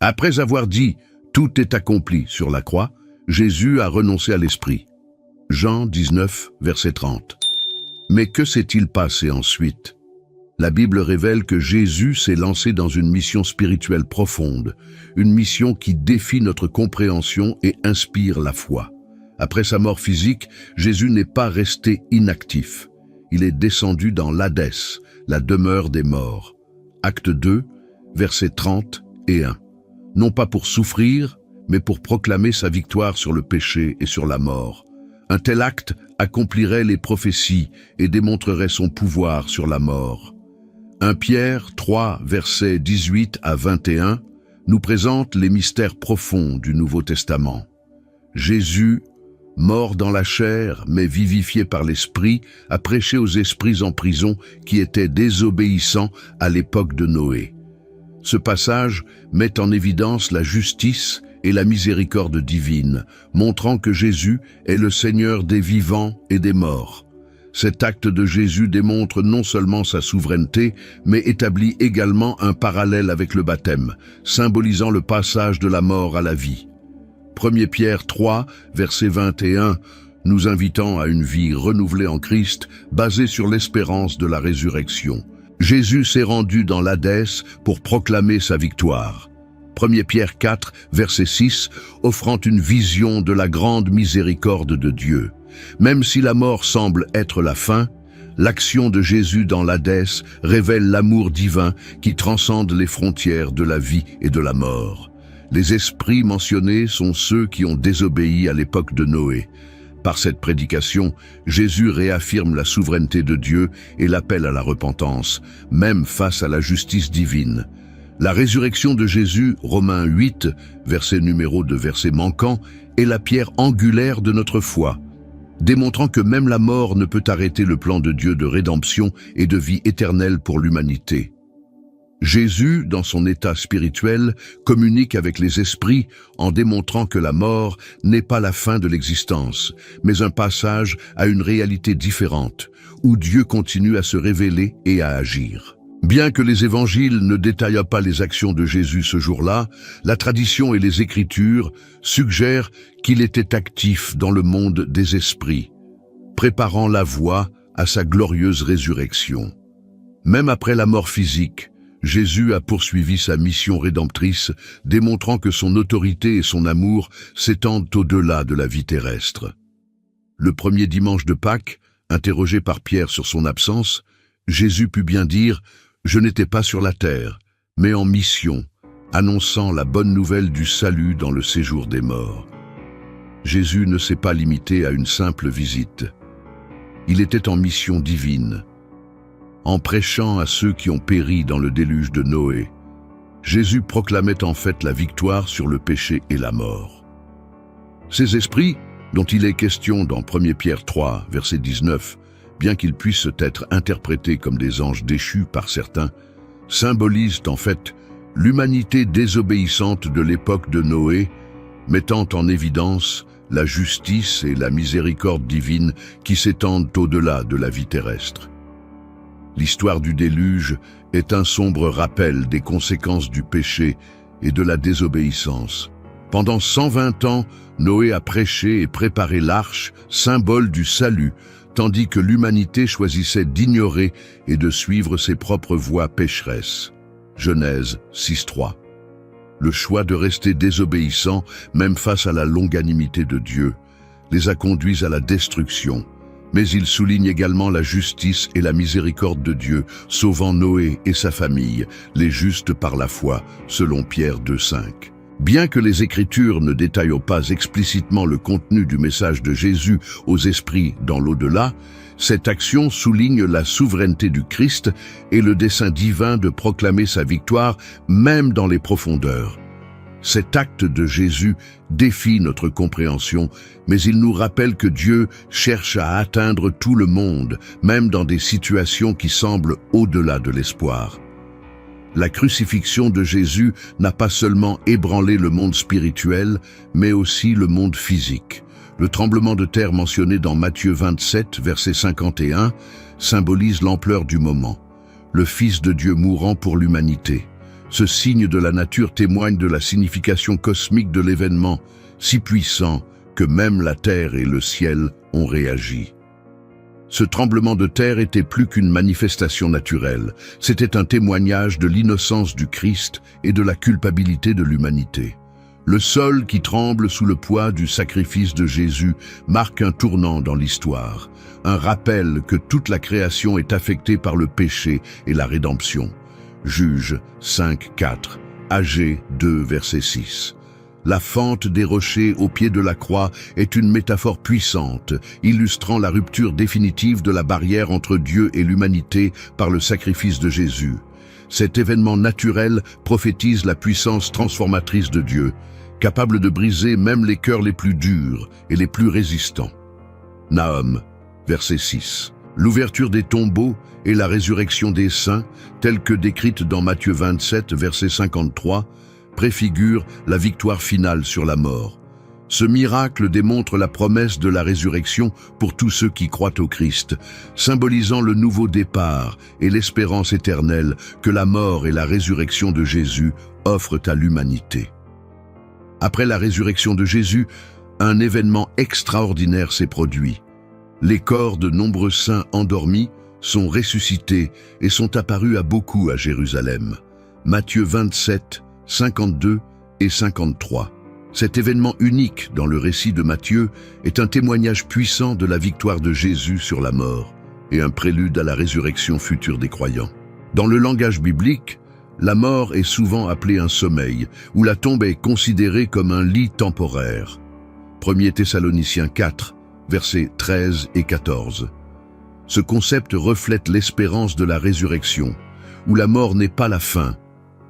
Après avoir dit « Tout est accompli » sur la croix, Jésus a renoncé à l'esprit. Jean 19, verset 30. Mais que s'est-il passé ensuite? La Bible révèle que Jésus s'est lancé dans une mission spirituelle profonde, une mission qui défie notre compréhension et inspire la foi. Après sa mort physique, Jésus n'est pas resté inactif. Il est descendu dans l'Hadès, la demeure des morts. Acte 2, versets 30 et 1. Non pas pour souffrir, mais pour proclamer sa victoire sur le péché et sur la mort. Un tel acte accomplirait les prophéties et démontrerait son pouvoir sur la mort. 1 Pierre 3, versets 18 à 21, nous présente les mystères profonds du Nouveau Testament. Jésus, mort dans la chair, mais vivifié par l'Esprit, a prêché aux esprits en prison qui étaient désobéissants à l'époque de Noé. Ce passage met en évidence la justice et la miséricorde divine, montrant que Jésus est le Seigneur des vivants et des morts. Cet acte de Jésus démontre non seulement sa souveraineté, mais établit également un parallèle avec le baptême, symbolisant le passage de la mort à la vie. 1 Pierre 3, verset 21, nous invitant à une vie renouvelée en Christ, basée sur l'espérance de la résurrection. Jésus s'est rendu dans l'Hadès pour proclamer sa victoire. 1 Pierre 4, verset 6, offrant une vision de la grande miséricorde de Dieu. Même si la mort semble être la fin, l'action de Jésus dans l'Hadès révèle l'amour divin qui transcende les frontières de la vie et de la mort. Les esprits mentionnés sont ceux qui ont désobéi à l'époque de Noé. Par cette prédication, Jésus réaffirme la souveraineté de Dieu et l'appel à la repentance, même face à la justice divine. La résurrection de Jésus, Romains 8, verset numéro de verset manquant, est la pierre angulaire de notre foi, démontrant que même la mort ne peut arrêter le plan de Dieu de rédemption et de vie éternelle pour l'humanité. Jésus, dans son état spirituel, communique avec les esprits en démontrant que la mort n'est pas la fin de l'existence, mais un passage à une réalité différente, où Dieu continue à se révéler et à agir. Bien que les évangiles ne détaillent pas les actions de Jésus ce jour-là, la tradition et les Écritures suggèrent qu'il était actif dans le monde des esprits, préparant la voie à sa glorieuse résurrection. Même après la mort physique, Jésus a poursuivi sa mission rédemptrice, démontrant que son autorité et son amour s'étendent au-delà de la vie terrestre. Le premier dimanche de Pâques, interrogé par Pierre sur son absence, Jésus put bien dire « Je n'étais pas sur la terre, mais en mission, annonçant la bonne nouvelle du salut dans le séjour des morts. » Jésus ne s'est pas limité à une simple visite. Il était en mission divine. En prêchant à ceux qui ont péri dans le déluge de Noé, Jésus proclamait en fait la victoire sur le péché et la mort. Ces esprits, dont il est question dans 1 Pierre 3, verset 19, bien qu'ils puissent être interprétés comme des anges déchus par certains, symbolisent en fait l'humanité désobéissante de l'époque de Noé, mettant en évidence la justice et la miséricorde divine qui s'étendent au-delà de la vie terrestre. L'histoire du déluge est un sombre rappel des conséquences du péché et de la désobéissance. Pendant 120 ans, Noé a prêché et préparé l'arche, symbole du salut, tandis que l'humanité choisissait d'ignorer et de suivre ses propres voies pécheresses. Genèse 6.3. Le choix de rester désobéissant, même face à la longanimité de Dieu, les a conduits à la destruction. Mais il souligne également la justice et la miséricorde de Dieu, sauvant Noé et sa famille, les justes par la foi, selon Pierre 2.5. Bien que les Écritures ne détaillent pas explicitement le contenu du message de Jésus aux esprits dans l'au-delà, cette action souligne la souveraineté du Christ et le dessein divin de proclamer sa victoire même dans les profondeurs. Cet acte de Jésus défie notre compréhension, mais il nous rappelle que Dieu cherche à atteindre tout le monde, même dans des situations qui semblent au-delà de l'espoir. La crucifixion de Jésus n'a pas seulement ébranlé le monde spirituel, mais aussi le monde physique. Le tremblement de terre mentionné dans Matthieu 27, verset 51, symbolise l'ampleur du moment. Le Fils de Dieu mourant pour l'humanité. Ce signe de la nature témoigne de la signification cosmique de l'événement, si puissant que même la terre et le ciel ont réagi. Ce tremblement de terre était plus qu'une manifestation naturelle, c'était un témoignage de l'innocence du Christ et de la culpabilité de l'humanité. Le sol qui tremble sous le poids du sacrifice de Jésus marque un tournant dans l'histoire, un rappel que toute la création est affectée par le péché et la rédemption. Juges 5:4, Agé 2, verset 6. La fente des rochers au pied de la croix est une métaphore puissante, illustrant la rupture définitive de la barrière entre Dieu et l'humanité par le sacrifice de Jésus. Cet événement naturel prophétise la puissance transformatrice de Dieu, capable de briser même les cœurs les plus durs et les plus résistants. Nahum, verset 6. L'ouverture des tombeaux et la résurrection des saints, telles que décrites dans Matthieu 27, verset 53, préfigurent la victoire finale sur la mort. Ce miracle démontre la promesse de la résurrection pour tous ceux qui croient au Christ, symbolisant le nouveau départ et l'espérance éternelle que la mort et la résurrection de Jésus offrent à l'humanité. Après la résurrection de Jésus, un événement extraordinaire s'est produit. Les corps de nombreux saints endormis sont ressuscités et sont apparus à beaucoup à Jérusalem. Matthieu 27, 52 et 53. Cet événement unique dans le récit de Matthieu est un témoignage puissant de la victoire de Jésus sur la mort et un prélude à la résurrection future des croyants. Dans le langage biblique, la mort est souvent appelée un sommeil, où la tombe est considérée comme un lit temporaire. 1 Thessaloniciens 4, versets 13 et 14. Ce concept reflète l'espérance de la résurrection, où la mort n'est pas la fin,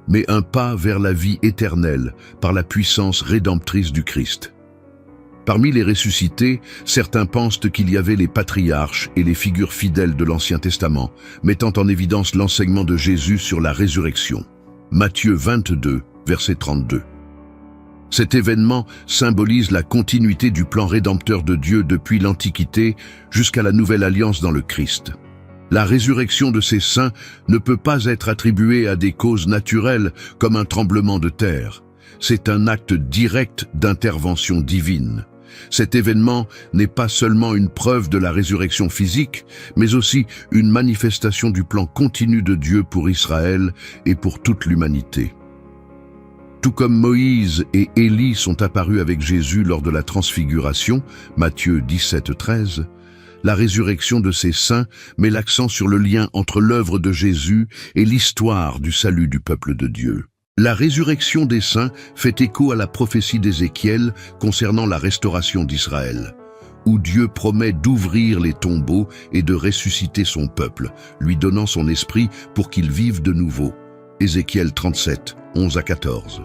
mais un pas vers la vie éternelle par la puissance rédemptrice du Christ. Parmi les ressuscités, certains pensent qu'il y avait les patriarches et les figures fidèles de l'Ancien Testament, mettant en évidence l'enseignement de Jésus sur la résurrection. Matthieu 22, verset 32. Cet événement symbolise la continuité du plan rédempteur de Dieu depuis l'Antiquité jusqu'à la Nouvelle Alliance dans le Christ. La résurrection de ces saints ne peut pas être attribuée à des causes naturelles comme un tremblement de terre. C'est un acte direct d'intervention divine. Cet événement n'est pas seulement une preuve de la résurrection physique, mais aussi une manifestation du plan continu de Dieu pour Israël et pour toute l'humanité. Tout comme Moïse et Élie sont apparus avec Jésus lors de la transfiguration, Matthieu 17, 13, la résurrection de ces saints met l'accent sur le lien entre l'œuvre de Jésus et l'histoire du salut du peuple de Dieu. La résurrection des saints fait écho à la prophétie d'Ézéchiel concernant la restauration d'Israël, où Dieu promet d'ouvrir les tombeaux et de ressusciter son peuple, lui donnant son esprit pour qu'il vive de nouveau. Ézéchiel 37, 11 à 14.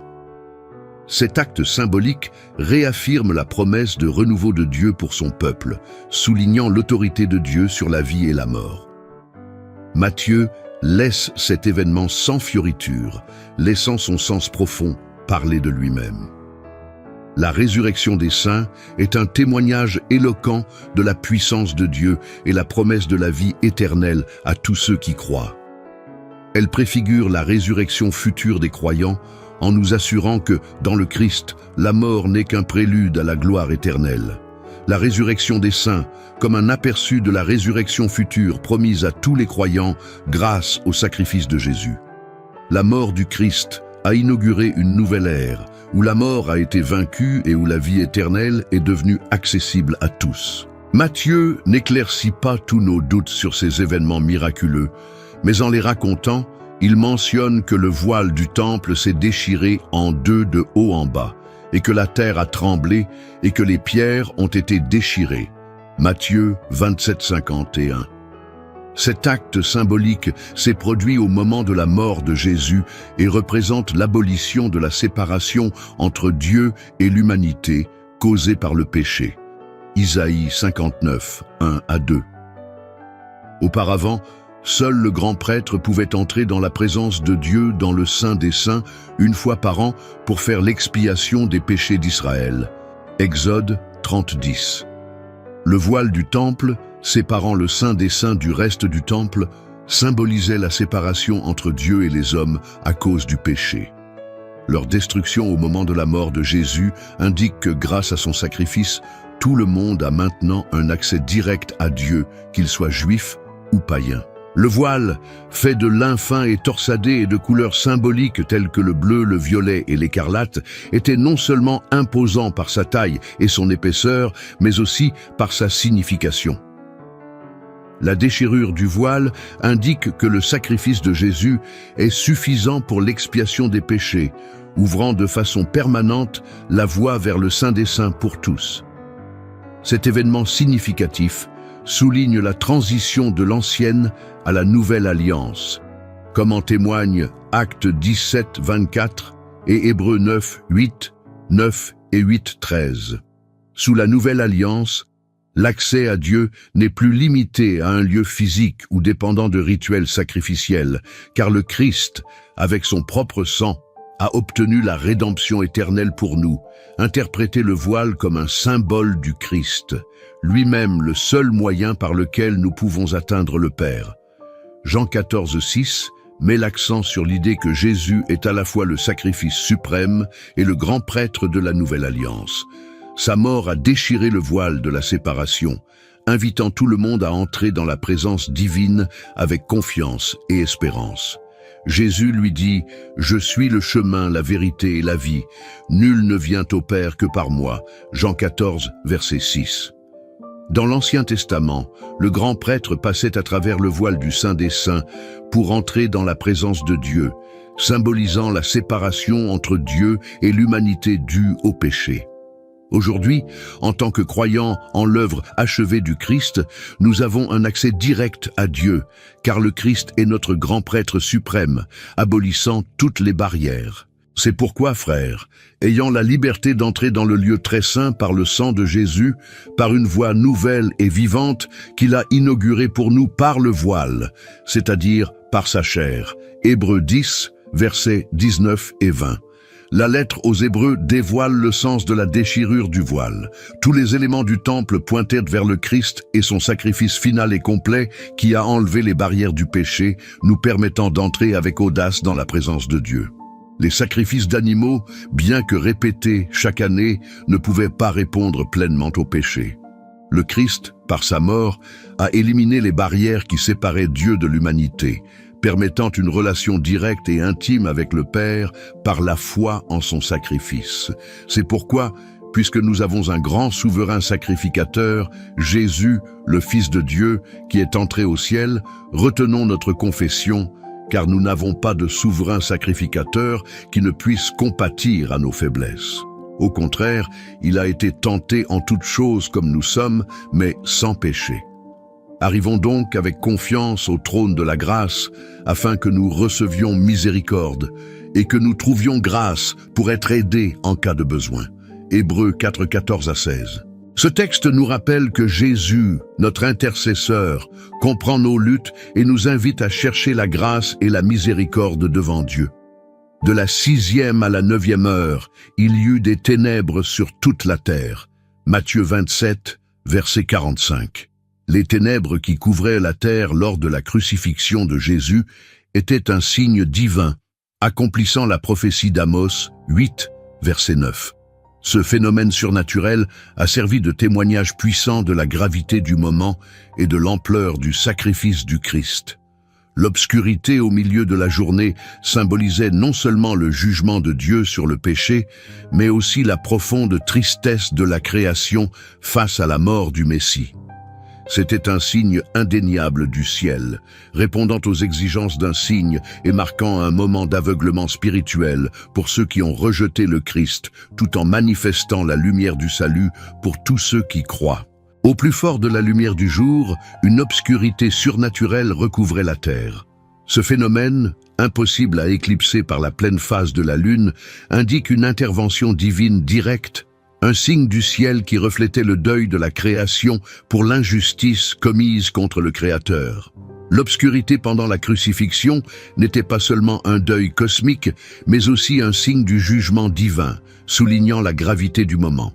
Cet acte symbolique réaffirme la promesse de renouveau de Dieu pour son peuple, soulignant l'autorité de Dieu sur la vie et la mort. Matthieu laisse cet événement sans fioriture, laissant son sens profond parler de lui-même. La résurrection des saints est un témoignage éloquent de la puissance de Dieu et la promesse de la vie éternelle à tous ceux qui croient. Elle préfigure la résurrection future des croyants en nous assurant que, dans le Christ, la mort n'est qu'un prélude à la gloire éternelle. La résurrection des saints, comme un aperçu de la résurrection future promise à tous les croyants grâce au sacrifice de Jésus. La mort du Christ a inauguré une nouvelle ère, où la mort a été vaincue et où la vie éternelle est devenue accessible à tous. Matthieu n'éclaircit pas tous nos doutes sur ces événements miraculeux, mais en les racontant, il mentionne que le voile du temple s'est déchiré en deux de haut en bas, et que la terre a tremblé, et que les pierres ont été déchirées. Matthieu 27, 51. Cet acte symbolique s'est produit au moment de la mort de Jésus et représente l'abolition de la séparation entre Dieu et l'humanité causée par le péché. Isaïe 59, 1 à 2. Auparavant, seul le grand prêtre pouvait entrer dans la présence de Dieu dans le Saint des Saints une fois par an pour faire l'expiation des péchés d'Israël. Exode 30, 10. Le voile du temple, séparant le Saint des Saints du reste du temple, symbolisaient la séparation entre Dieu et les hommes à cause du péché. Leur destruction au moment de la mort de Jésus indique que grâce à son sacrifice, tout le monde a maintenant un accès direct à Dieu, qu'il soit juif ou païen. Le voile, fait de lin fin et torsadé et de couleurs symboliques telles que le bleu, le violet et l'écarlate, était non seulement imposant par sa taille et son épaisseur, mais aussi par sa signification. La déchirure du voile indique que le sacrifice de Jésus est suffisant pour l'expiation des péchés, ouvrant de façon permanente la voie vers le Saint des Saints pour tous. Cet événement significatif souligne la transition de l'ancienne à la nouvelle alliance, comme en témoignent Actes 17, 24 et Hébreux 9, 8, 9 et 8, 13. Sous la nouvelle alliance, l'accès à Dieu n'est plus limité à un lieu physique ou dépendant de rituels sacrificiels, car le Christ, avec son propre sang, a obtenu la rédemption éternelle pour nous, interpréter le voile comme un symbole du Christ, lui-même le seul moyen par lequel nous pouvons atteindre le Père. Jean 14, 6 met l'accent sur l'idée que Jésus est à la fois le sacrifice suprême et le grand prêtre de la nouvelle alliance. Sa mort a déchiré le voile de la séparation, invitant tout le monde à entrer dans la présence divine avec confiance et espérance. Jésus lui dit « Je suis le chemin, la vérité et la vie. Nul ne vient au Père que par moi. » Jean 14, verset 6. Dans l'Ancien Testament, le grand prêtre passait à travers le voile du Saint des Saints pour entrer dans la présence de Dieu, symbolisant la séparation entre Dieu et l'humanité due au péché. Aujourd'hui, en tant que croyants en l'œuvre achevée du Christ, nous avons un accès direct à Dieu, car le Christ est notre grand prêtre suprême, abolissant toutes les barrières. C'est pourquoi, frères, ayant la liberté d'entrer dans le lieu très saint par le sang de Jésus, par une voie nouvelle et vivante qu'il a inaugurée pour nous par le voile, c'est-à-dire par sa chair. Hébreux 10, versets 19 et 20. La lettre aux Hébreux dévoile le sens de la déchirure du voile. Tous les éléments du temple pointaient vers le Christ et son sacrifice final et complet qui a enlevé les barrières du péché, nous permettant d'entrer avec audace dans la présence de Dieu. Les sacrifices d'animaux, bien que répétés chaque année, ne pouvaient pas répondre pleinement au péché. Le Christ, par sa mort, a éliminé les barrières qui séparaient Dieu de l'humanité, permettant une relation directe et intime avec le Père par la foi en son sacrifice. C'est pourquoi, puisque nous avons un grand souverain sacrificateur, Jésus, le Fils de Dieu, qui est entré au ciel, retenons notre confession, car nous n'avons pas de souverain sacrificateur qui ne puisse compatir à nos faiblesses. Au contraire, il a été tenté en toutes choses comme nous sommes, mais sans péché. Arrivons donc avec confiance au trône de la grâce, afin que nous recevions miséricorde et que nous trouvions grâce pour être aidés en cas de besoin. Hébreux 4, 14 à 16. Ce texte nous rappelle que Jésus, notre intercesseur, comprend nos luttes et nous invite à chercher la grâce et la miséricorde devant Dieu. De la 6e à la 9e heure, il y eut des ténèbres sur toute la terre. Matthieu 27, verset 45. Les ténèbres qui couvraient la terre lors de la crucifixion de Jésus étaient un signe divin, accomplissant la prophétie d'Amos 8, verset 9. Ce phénomène surnaturel a servi de témoignage puissant de la gravité du moment et de l'ampleur du sacrifice du Christ. L'obscurité au milieu de la journée symbolisait non seulement le jugement de Dieu sur le péché, mais aussi la profonde tristesse de la création face à la mort du Messie. C'était un signe indéniable du ciel, répondant aux exigences d'un signe et marquant un moment d'aveuglement spirituel pour ceux qui ont rejeté le Christ, tout en manifestant la lumière du salut pour tous ceux qui croient. Au plus fort de la lumière du jour, une obscurité surnaturelle recouvrait la terre. Ce phénomène, impossible à éclipser par la pleine phase de la lune, indique une intervention divine directe, un signe du ciel qui reflétait le deuil de la création pour l'injustice commise contre le Créateur. L'obscurité pendant la crucifixion n'était pas seulement un deuil cosmique, mais aussi un signe du jugement divin, soulignant la gravité du moment.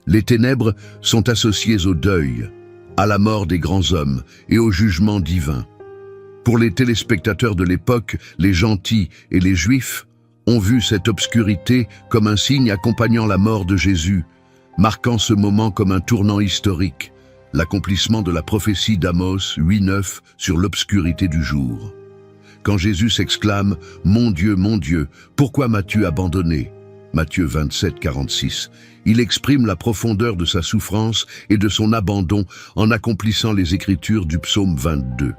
Les ténèbres sont associées au deuil, à la mort des grands hommes et au jugement divin. Pour les téléspectateurs de l'époque, les gentils et les juifs ont vu cette obscurité comme un signe accompagnant la mort de Jésus, marquant ce moment comme un tournant historique, l'accomplissement de la prophétie d'Amos 8:9 sur l'obscurité du jour. Quand Jésus s'exclame « Mon Dieu, pourquoi m'as-tu abandonné ?» Matthieu 27:46, il exprime la profondeur de sa souffrance et de son abandon en accomplissant les écritures du psaume 22.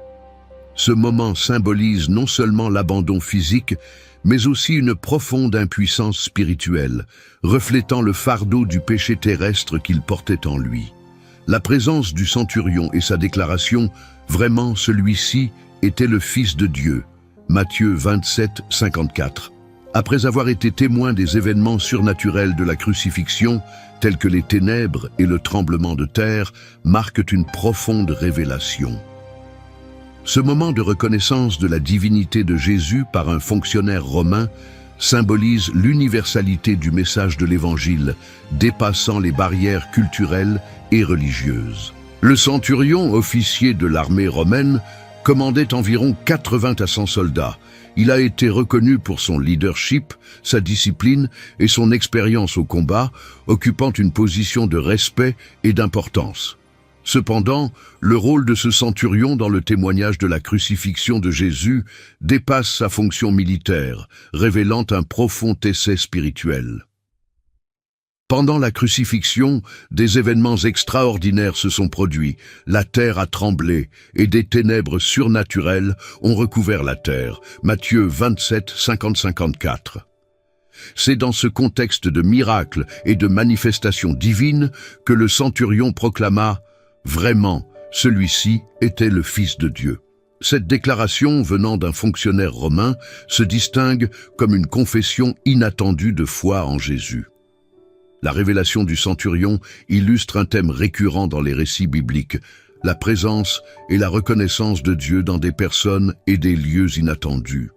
Ce moment symbolise non seulement l'abandon physique, mais aussi une profonde impuissance spirituelle, reflétant le fardeau du péché terrestre qu'il portait en lui. La présence du centurion et sa déclaration « Vraiment, celui-ci était le Fils de Dieu » Matthieu 27:54. Après avoir été témoin des événements surnaturels de la crucifixion, tels que les ténèbres et le tremblement de terre, marquent une profonde révélation. Ce moment de reconnaissance de la divinité de Jésus par un fonctionnaire romain symbolise l'universalité du message de l'Évangile, dépassant les barrières culturelles et religieuses. Le centurion, officier de l'armée romaine, commandait environ 80 à 100 soldats. Il a été reconnu pour son leadership, sa discipline et son expérience au combat, occupant une position de respect et d'importance. Cependant, le rôle de ce centurion dans le témoignage de la crucifixion de Jésus dépasse sa fonction militaire, révélant un profond essai spirituel. Pendant la crucifixion, des événements extraordinaires se sont produits. La terre a tremblé et des ténèbres surnaturelles ont recouvert la terre. Matthieu 27:50-54. C'est dans ce contexte de miracles et de manifestations divines que le centurion proclama « Vraiment, celui-ci était le Fils de Dieu ». Cette déclaration, venant d'un fonctionnaire romain, se distingue comme une confession inattendue de foi en Jésus. La révélation du centurion illustre un thème récurrent dans les récits bibliques, la présence et la reconnaissance de Dieu dans des personnes et des lieux inattendus.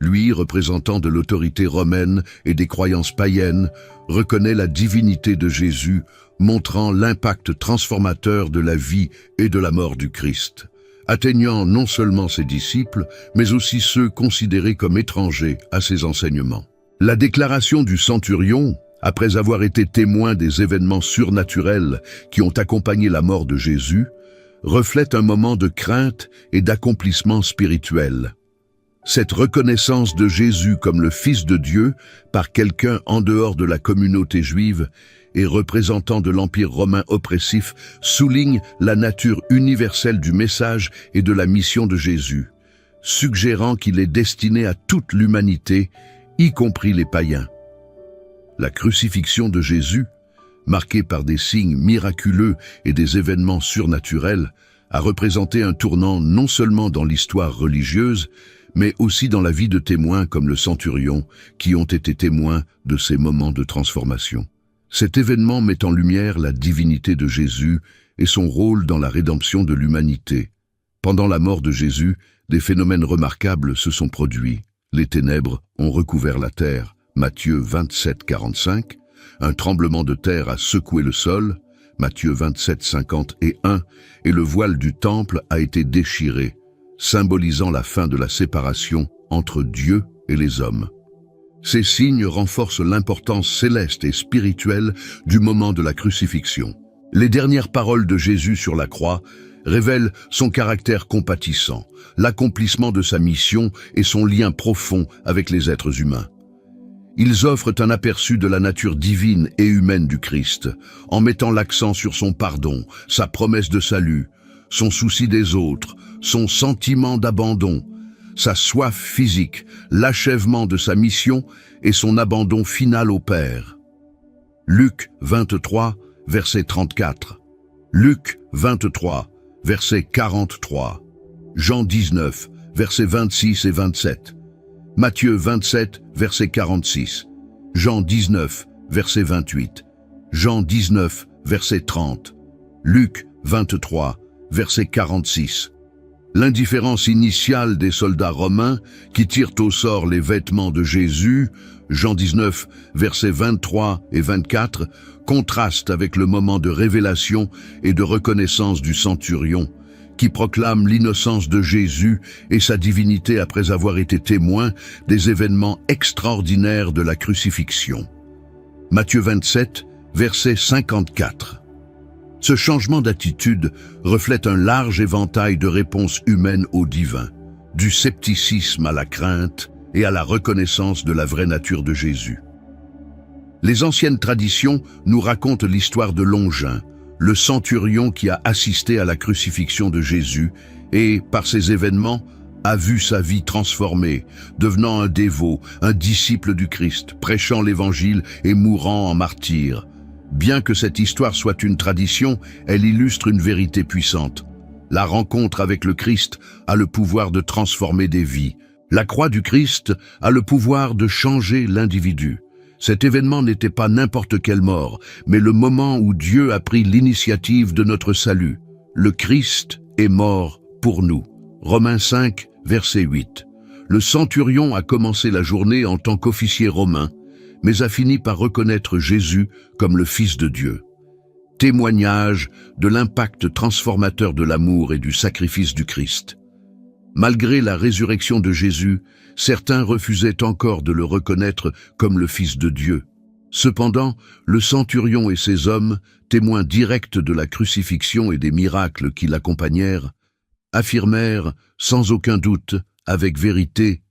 Lui, représentant de l'autorité romaine et des croyances païennes, reconnaît la divinité de Jésus, montrant l'impact transformateur de la vie et de la mort du Christ, atteignant non seulement ses disciples, mais aussi ceux considérés comme étrangers à ses enseignements. La déclaration du centurion, après avoir été témoin des événements surnaturels qui ont accompagné la mort de Jésus, reflète un moment de crainte et d'accomplissement spirituel. Cette reconnaissance de Jésus comme le Fils de Dieu par quelqu'un en dehors de la communauté juive et représentant de l'Empire romain oppressif souligne la nature universelle du message et de la mission de Jésus, suggérant qu'il est destiné à toute l'humanité, y compris les païens. La crucifixion de Jésus, marquée par des signes miraculeux et des événements surnaturels, a représenté un tournant non seulement dans l'histoire religieuse, mais aussi dans la vie de témoins comme le centurion, qui ont été témoins de ces moments de transformation. Cet événement met en lumière la divinité de Jésus et son rôle dans la rédemption de l'humanité. Pendant la mort de Jésus, des phénomènes remarquables se sont produits. Les ténèbres ont recouvert la terre. Matthieu 27:45, un tremblement de terre a secoué le sol, Matthieu 27:51, et le voile du temple a été déchiré, symbolisant la fin de la séparation entre Dieu et les hommes. Ces signes renforcent l'importance céleste et spirituelle du moment de la crucifixion. Les dernières paroles de Jésus sur la croix révèlent son caractère compatissant, l'accomplissement de sa mission et son lien profond avec les êtres humains. Ils offrent un aperçu de la nature divine et humaine du Christ, en mettant l'accent sur son pardon, sa promesse de salut, son souci des autres, son sentiment d'abandon, sa soif physique, l'achèvement de sa mission et son abandon final au Père. Luc 23, verset 34. Luc 23, verset 43. Jean 19, versets 26 et 27. Matthieu 27, verset 46, Jean 19, verset 28, Jean 19, verset 30, Luc 23, verset 46. L'indifférence initiale des soldats romains qui tirent au sort les vêtements de Jésus, Jean 19, versets 23 et 24, contraste avec le moment de révélation et de reconnaissance du centurion, qui proclament l'innocence de Jésus et sa divinité après avoir été témoins des événements extraordinaires de la crucifixion. Matthieu 27, verset 54. Ce changement d'attitude reflète un large éventail de réponses humaines au divin, du scepticisme à la crainte et à la reconnaissance de la vraie nature de Jésus. Les anciennes traditions nous racontent l'histoire de Longin, le centurion qui a assisté à la crucifixion de Jésus et, par ces événements, a vu sa vie transformée, devenant un dévot, un disciple du Christ, prêchant l'Évangile et mourant en martyr. Bien que cette histoire soit une tradition, elle illustre une vérité puissante. La rencontre avec le Christ a le pouvoir de transformer des vies. La croix du Christ a le pouvoir de changer l'individu. Cet événement n'était pas n'importe quelle mort, mais le moment où Dieu a pris l'initiative de notre salut. Le Christ est mort pour nous. Romains 5, verset 8. Le centurion a commencé la journée en tant qu'officier romain, mais a fini par reconnaître Jésus comme le Fils de Dieu. Témoignage de l'impact transformateur de l'amour et du sacrifice du Christ. Malgré la résurrection de Jésus, certains refusaient encore de le reconnaître comme le Fils de Dieu. Cependant, le centurion et ses hommes, témoins directs de la crucifixion et des miracles qui l'accompagnèrent, affirmèrent, sans aucun doute, avec vérité,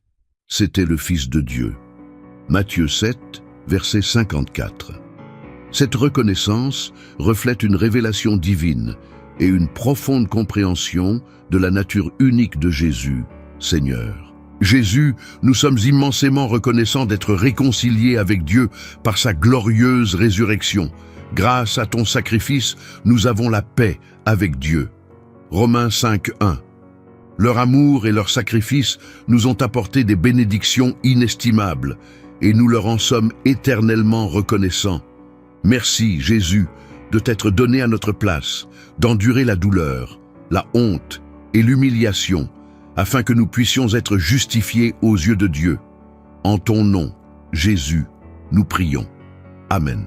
c'était le Fils de Dieu. Matthieu 7, verset 54. Cette reconnaissance reflète une révélation divine et une profonde compréhension de la nature unique de Jésus, Seigneur. Jésus, nous sommes immensément reconnaissants d'être réconciliés avec Dieu par sa glorieuse résurrection. Grâce à ton sacrifice, nous avons la paix avec Dieu. Romains 5, 1. Leur amour et leur sacrifice nous ont apporté des bénédictions inestimables et nous leur en sommes éternellement reconnaissants. Merci, Jésus, de t'être donné à notre place, d'endurer la douleur, la honte et l'humiliation, afin que nous puissions être justifiés aux yeux de Dieu. En ton nom, Jésus, nous prions. Amen.